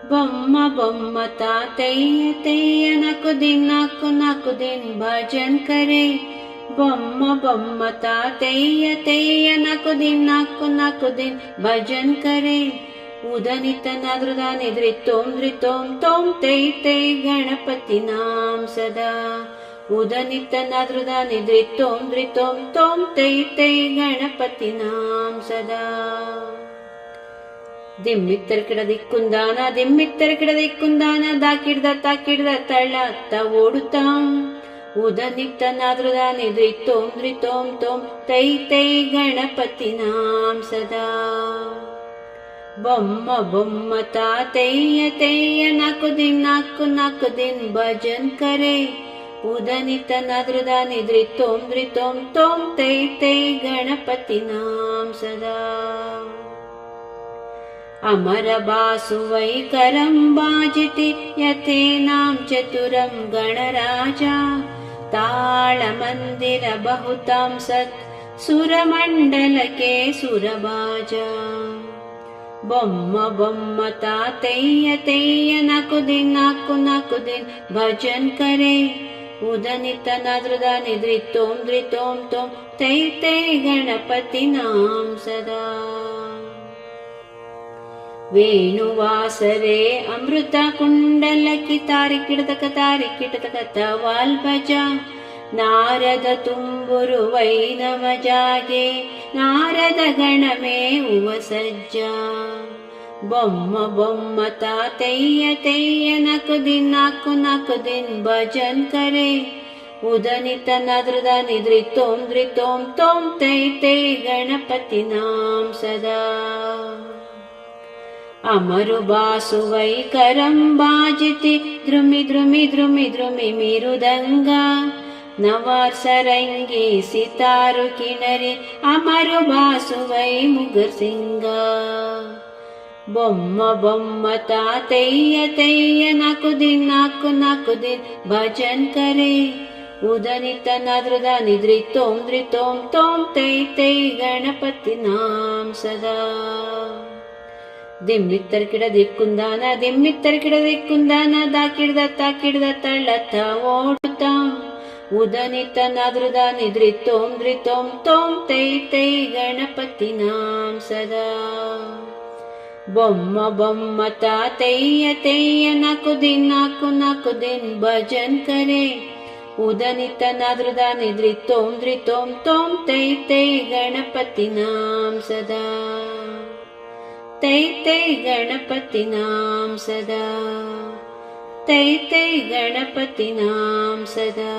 ಬೊಮ್ಮ ಬೊಮ್ಮ ತಾತಯ್ಯ ತಯ್ಯ ನಕು ದಿನ್ ಭಜನ್ ಕರೆ. ಬೊಮ್ಮ ಬೊಮ್ಮ ತಾತಯ್ಯ ತಯ್ಯ ನಕು ದಿನ್ ಭಜನ್ ಕರೆ. ಉದನಿತ ನದ್ರದ ನಿದ್ರಿತೋಂ ಧೃತೋಂ ತೋಂ ತೈ ತೈ ಗಣಪತಿ ನಾಂ ಸದಾ. ಉದನಿತ ನದ್ರದ ನಿದ್ರಿತೋಂ ಧೃತೋಂ ತೋಂ ತೈ ತೈ ಗಣಪತಿ ನಾಂ ಸದಾ. ದಿಮ್ಮಿತ್ತರ ಕಿಡದಿಕ್ಕುಂದಾನ ದಿಮ್ಮಿತ್ತರ ಕಿಡದಿಕ್ಕುಂದಾನ ದಾಕಿಡ್ದ ತಾಕಿಡ್ದ ತಳ್ಳತ್ತ ಓಡುತ್ತಾಂ. ಉದನಿತ್ತ ನಾದ್ರದ ನಿದ್ರಿತೋಂ ಧೃತೋಂ ತೋಂ ತೈ ತೈ ಗಣಪತಿ ನಾಂ ಸದಾ. ಬೊಮ್ಮ ಬೊಮ್ಮ ತಾತಯ್ಯ ತಯ್ಯ ನಕು ದಿನ್ ಭಜನ್ ಕರೆ. ಉದನಿತ ನದ್ರದ ನಿದ್ರಿತೋಂ ಧೃತೋಂ ತೋಂ ತೈ ತೈ ಗಣಪತಿ ನಾಂ ಸದಾ. ಅಮರ ಬಾಸುವೈಕರಂ ಬಾಜಿತಿ ಯಥೇನಾಂ ಚತುರಂ ಗಣರಾಜ. ತಾಳ ಮಂದಿರ ಬಹುತಾಂ ಸತ್ ಸುರಮಂಡಲಕ್ಕೆ ಸುರಬಾಜ. ಬೊಮ್ಮ ಬೊಮ್ಮ ತಾತಯ್ಯ ತಯ್ಯ ನಕು ದಿನ್ ಭಜನ್ ಕರೆ. ಉದನಿತ ನದ್ರದ ನಿದ್ರಿತೋಂ ಧೃತೋಂ ತೋಂ ತೈ ತೈ ಗಣಪತಿ ನಾಂ ಸದಾ. ವೇಣುವಾಸರೆ ಅಮೃತ ಕುಂಡಲಕಿ ತಾರಿ ಕಿಟತಕ ತವಾಲ್ ಭಜ. ನಾರದ ತುಂಬುರು ವೈನವ ಜಾಗೆ ನಾರದ ಗಣಮೇ ಉವ ಸಜ್ಜ. ಬೊಮ್ಮ ಬೊಮ್ಮ ತಾತಯ್ಯ ತಯ್ಯ ನಕು ದಿನ್ ಭಜನ್ ಕರೆ. ಉದನಿತ ನದ್ರದ ನಿದ್ರಿತೋಂ ಧೃತೋಂ ತೋಂ ತೈ ತೈ ಗಣಪತಿ ನಾಂ ಸದಾ. ಅಮರು ಬಾಸುವೈಕರಂ ಬಾಜಿತಿ ದ್ರುಮಿ ಮೀರುದಂಗ. ನವಾರ್ ಸರಂಗಿ ಸಿತಾರು ಕಿಣರಿ ಅಮರು ಬಾಸುವೈ ಮುಗರ್ ಸಿಂಗ. ಬೊಮ್ಮ ಬೊಮ್ಮ ತಾತಯ್ಯ ತಯ್ಯ ನಕು ದಿನ್ ಭಜನ್ ಕರೆ. ಉದನಿತ ನದ್ರದ ನಿದ್ರಿತೋಂ ಧೃತೋಂ ತೋಂ ತೈ ತೈ ಗಣಪತಿ ನಾಂ ಸದಾ. ದಿಮ್ಮಿತ್ತರ ಕಿಡದಿಕ್ಕುಂದಾನ ದಾಕಿಡ್ದ ತಾಕಿಡ್ದ ತಳ್ಳತ್ತ ಓಡುತ್ತಾಂ. ಉದನಿತ ನದ್ರದ ನಿದ್ರಿತೋಂ ಧೃತೋಂ ತೋಂ ತೈ ತೈ ಗಣಪತಿ ನಾಂ ಸದಾ. ಬೊಮ್ಮ ಬೊಮ್ಮ ತಾತಯ್ಯ ತಯ್ಯ ನಕು ದಿನ್ ಭಜನ್ ಕರೆ. ಉದನಿತ ನದ್ರದ ನಿದ್ರಿತೋಂ ಧೃತೋಂ ತೋಂ ತೈ ತೈ ಗಣಪತಿ ನಾಂ ಸದಾ. ತೈ ತೈ ಗಣಪತಿ ನಾಂ ಸದಾ. ತೈ ತೈ ಗಣಪತಿ ನಾಂ ಸದಾ.